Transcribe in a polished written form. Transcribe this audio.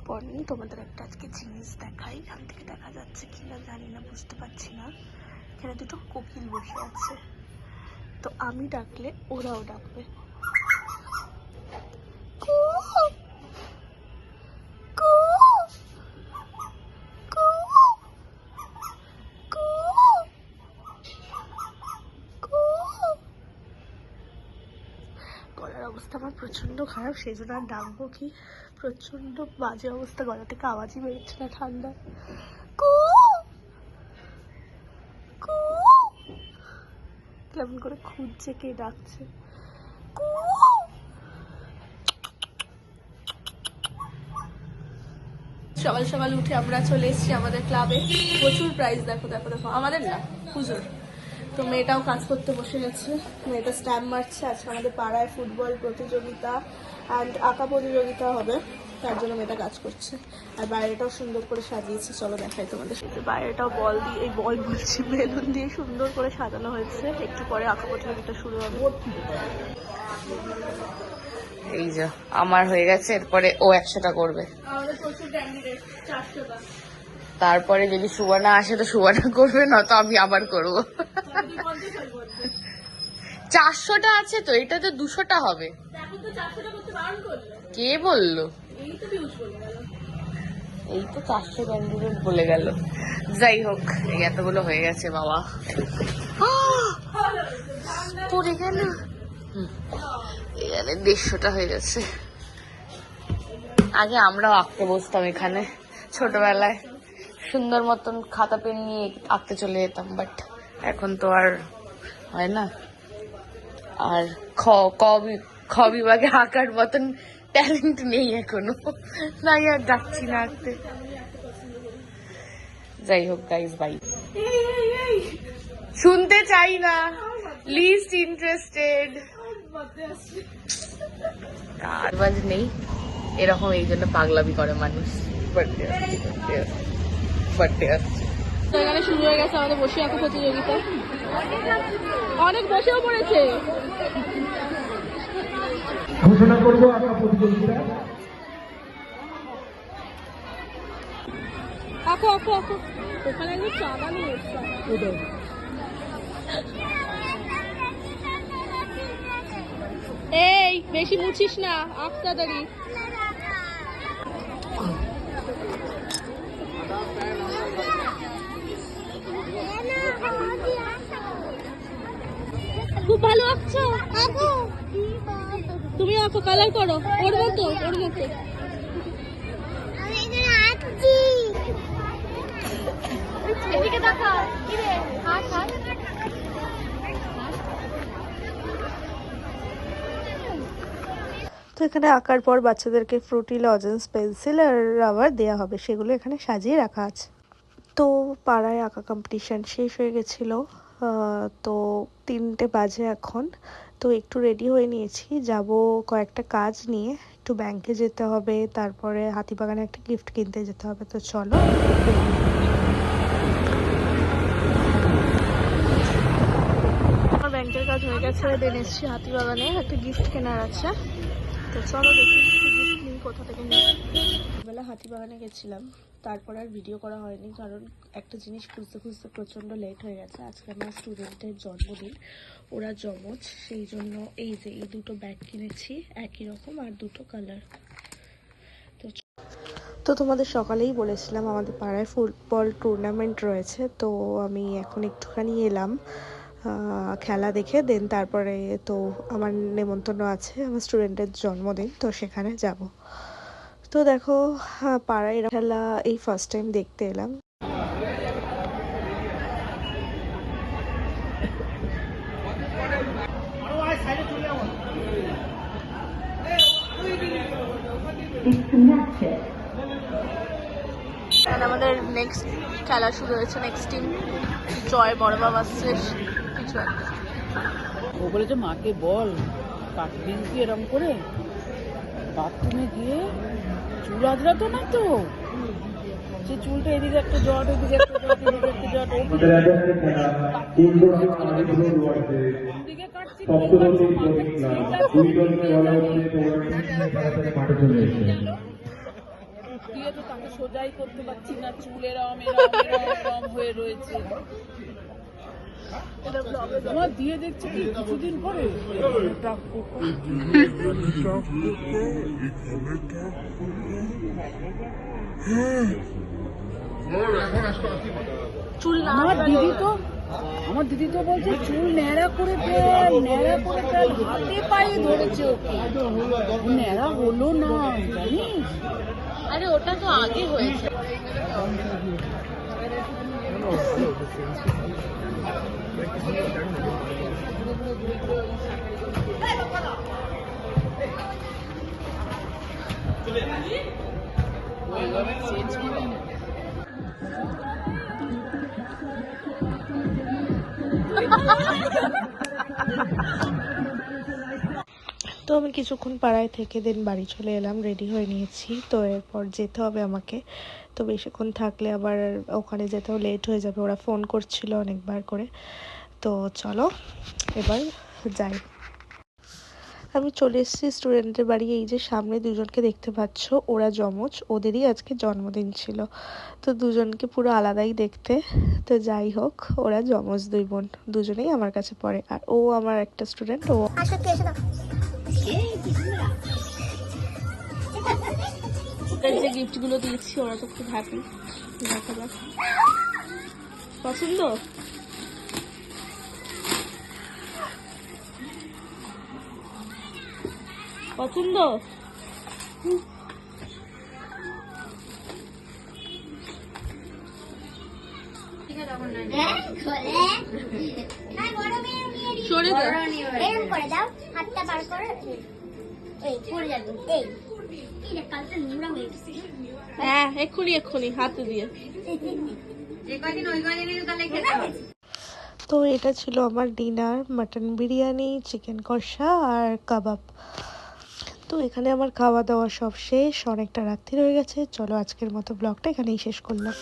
Good morning. তোমাদের একটা আজকে জিনিস দেখাই, এখান থেকে দেখা যাচ্ছে কিনা জানি না, বুঝতে পারছি না। এখানে দুটো কোকিল বসে আছে, তো আমি ডাকলে ওরাও ডাকবে। গলার অবস্থা আমার প্রচন্ড খারাপ, সেই জন্য আর ডাকবো কি, প্রচন্ড বাজে অবস্থা, গলা থেকে আওয়াজই বেরোচ্ছে না, ঠান্ডা। কেমন করে খুঁজছে কে ডাকছে। সকাল সকাল উঠে আমরা চলে এসেছি আমাদের ক্লাবে। প্রচুর প্রাইজ, দেখো দেখো দেখো, আমাদের না পুজোর। তো মেয়েটাও কাজ করতে বসে গেছে, মেয়েটা স্ট্যাম্প মারছে। আজকে আমাদের পাড়ায় ফুটবল প্রতিযোগিতা অ্যান্ড আঁকা প্রতিযোগিতা হবে, তার জন্য মেয়েটা কাজ করছে। আর বাইরেটাও সুন্দর করে সাজিয়েছে, চলো দেখাই তোমাদের সাথে। বাইরেটাও বল দিয়ে, এই বল বলছি, বেলুন দিয়ে সুন্দর করে সাজানো হয়েছে। একটু পরে আঁকা প্রতিযোগিতা শুরু হবে। এই যে আমার হয়ে গেছে, এরপরে ও 100টা করবে। আমাদের প্রচুর ক্যান্ডিডেট, 400টা। তারপরে যদি সুবর্ণা আসে তো সুবর্ণা করবে, না তো আমি আবার করব। 400টা আছে তো, এটা তো 200টা হবে। কে বললো? এই তো 400 ক্যান্ডিডেট বলে গেল। যাই হোক, এই এতগুলো হয়ে গেছে বাবা। পড়ে গেল। এখানে 150টা হয়ে গেছে। আগে আমরাও আঁকতে বসতাম এখানে ছোটবেলায়, সুন্দর মতন খাতা পেন নিয়ে আঁকতে চলে যেতাম, বাট এখন তো আর হয় না। আর খ বিভাগে আঁকার মতন ট্যালেন্ট নেই এখনো, তাই আর ডাকছি না আঁকতে। যাই হোক গাইস, বাই। শুনতে চাই না, লিস্ট ইন্টারেস্টেড। কাজ নেই এরকম, এই জন্য পাগলামি করে মানুষ। বার্থডে আসছে, এখানে শুরু হয়ে গেছে আমাদের বসে আঁকা প্রতিযোগিতা। অনেক বসেও পড়েছে। ঘোষণা করবো আঁকা প্রতিযোগিতা। আঁকো আঁকো আঁকো, ওখানে একটু চাঁদা নিয়ে এসছে। এই বেশি মুছিস না, আঁক তাড়াতাড়ি। খুব ভালো আঁকছো, আঁকো তুমি, আঁকো, কালার করো ওর মতো, ওর মতো। এদিকে দেখা, কি রে, হাত হাত। তো এখানে আঁকার পর বাচ্চাদেরকে ফ্রুটি, লজেন্স, পেন্সিল আর রাবার দেওয়া হবে, সেগুলো এখানে সাজিয়ে রাখা আছে। তো পাড়ায় আঁকা কম্পিটিশান শেষ হয়ে গেছিলো। তো 3টে বাজে এখন। তো একটু রেডি হয়ে নিয়েছি, যাব কয়েকটা কাজ নিয়ে, একটু ব্যাংকে যেতে হবে, তারপরে হাতিবাগানে একটা গিফট কিনতে যেতে হবে। তো চলো, আমার ব্যাংকের কাজ হয়ে গেছে, দেন এসছি হাতিবাগানে, একটা গিফট কেনার আছে। তো চলো দেখি গিফট নিই, কোথা থেকে নিই। বেলা হাতিবাগানে গেছিলাম, তারপর আর ভিডিও করা হয়নি, কারণ একটা জিনিস খুঁজতে খুঁজতে প্রচণ্ড লেট হয়ে গেছে। আজকে আমার স্টুডেন্টের জন্মদিন, ওরা জমজ, সেই জন্য এই যে এই দুটো ব্যাগ কিনেছি, একই রকম আর দুটো কালার। তো তোমাদের সকালেই বলেছিলাম আমাদের পাড়ায় ফুটবল টুর্নামেন্ট রয়েছে, তো আমি এখন একটুখানি এলাম খেলা দেখে, দেন তারপরে তো আমার নেমন্তন্ন আছে, আমার স্টুডেন্টের জন্মদিন, তো সেখানে যাব। তো দেখো পাড়ায় খেলা এই ফার্স্ট টাইম দেখতে এলাম। আমাদের নেক্সট খেলা শুরু হয়েছে, নেক্সট টিম জয় বড় বাবা আসছে কিছু একটা। ও বলেছে মাকে বল কাটবিন কি এরম করে বাথরুমে গিয়ে চুল আঁচড়াতো না তো, যে চুলটা এদিকে একটা জট, এদিকে একটা জট, এদিকে একটা জট, কি তো তাকে সোজাই করতে পারছি না, চুল এরম এরম এরম এরম হয়ে রয়েছে। আমার দিয়ে দেখছি কি কিছুদিন পরে চুল না আমার দিদি তো বলছে চুল ন্যাড়া করে ফেল, ন্যাড়া করে ফেল, হাতে পায়ে ধরেছে ওকে, ন্যাড়া হলো না জানিস। আরে ওটা তো আগে হয়েছে। তো আমি কিছুক্ষণ পাড়ায় থেকে দেন বাড়ি চলে এলাম, রেডি হয়ে নিয়েছি। তো এরপর যেতে হবে আমাকে, তো বেশিক্ষণ থাকলে আবার ওখানে যেতেও লেট হয়ে যাবে, ওরা ফোন করছিল অনেকবার করে। তো চলো এবার যাই। আমি চলে এসেছি স্টুডেন্টের বাড়ি। এই যে সামনে দুজনকে দেখতে পাচ্ছ, ওরা যমজ, ওদেরই আজকে জন্মদিন ছিল। তো দুজনকে পুরো আলাদাই দেখতে। তো যাই হোক, ওরা যমজ দুই বোন, দুজনেই আমার কাছে পড়ে। আর ও আমার একটা স্টুডেন্ট, ও যে গিফট গুলো দিয়েছি ওরা তো খুব হ্যাপি। পছন্দ? পছন্দ? সরে দাও, এরকম করে দাও, হাতটা বার করে এই পড়ে যাবে। এই এই যে কালটা নোংরা হয়ে গেছে। হ্যাঁ এক্ষুনি হাতে দিয়ে। তো এটা ছিল আমার ডিনার, মাটন বিরিয়ানি, চিকেন কষা আর কাবাব। তো এখানে আমার খাওয়া দাওয়া সব শেষ, অনেকটা রাত্রি হয়ে গেছে। চলো আজকের মতো ব্লগটা এখানেই শেষ করলাম।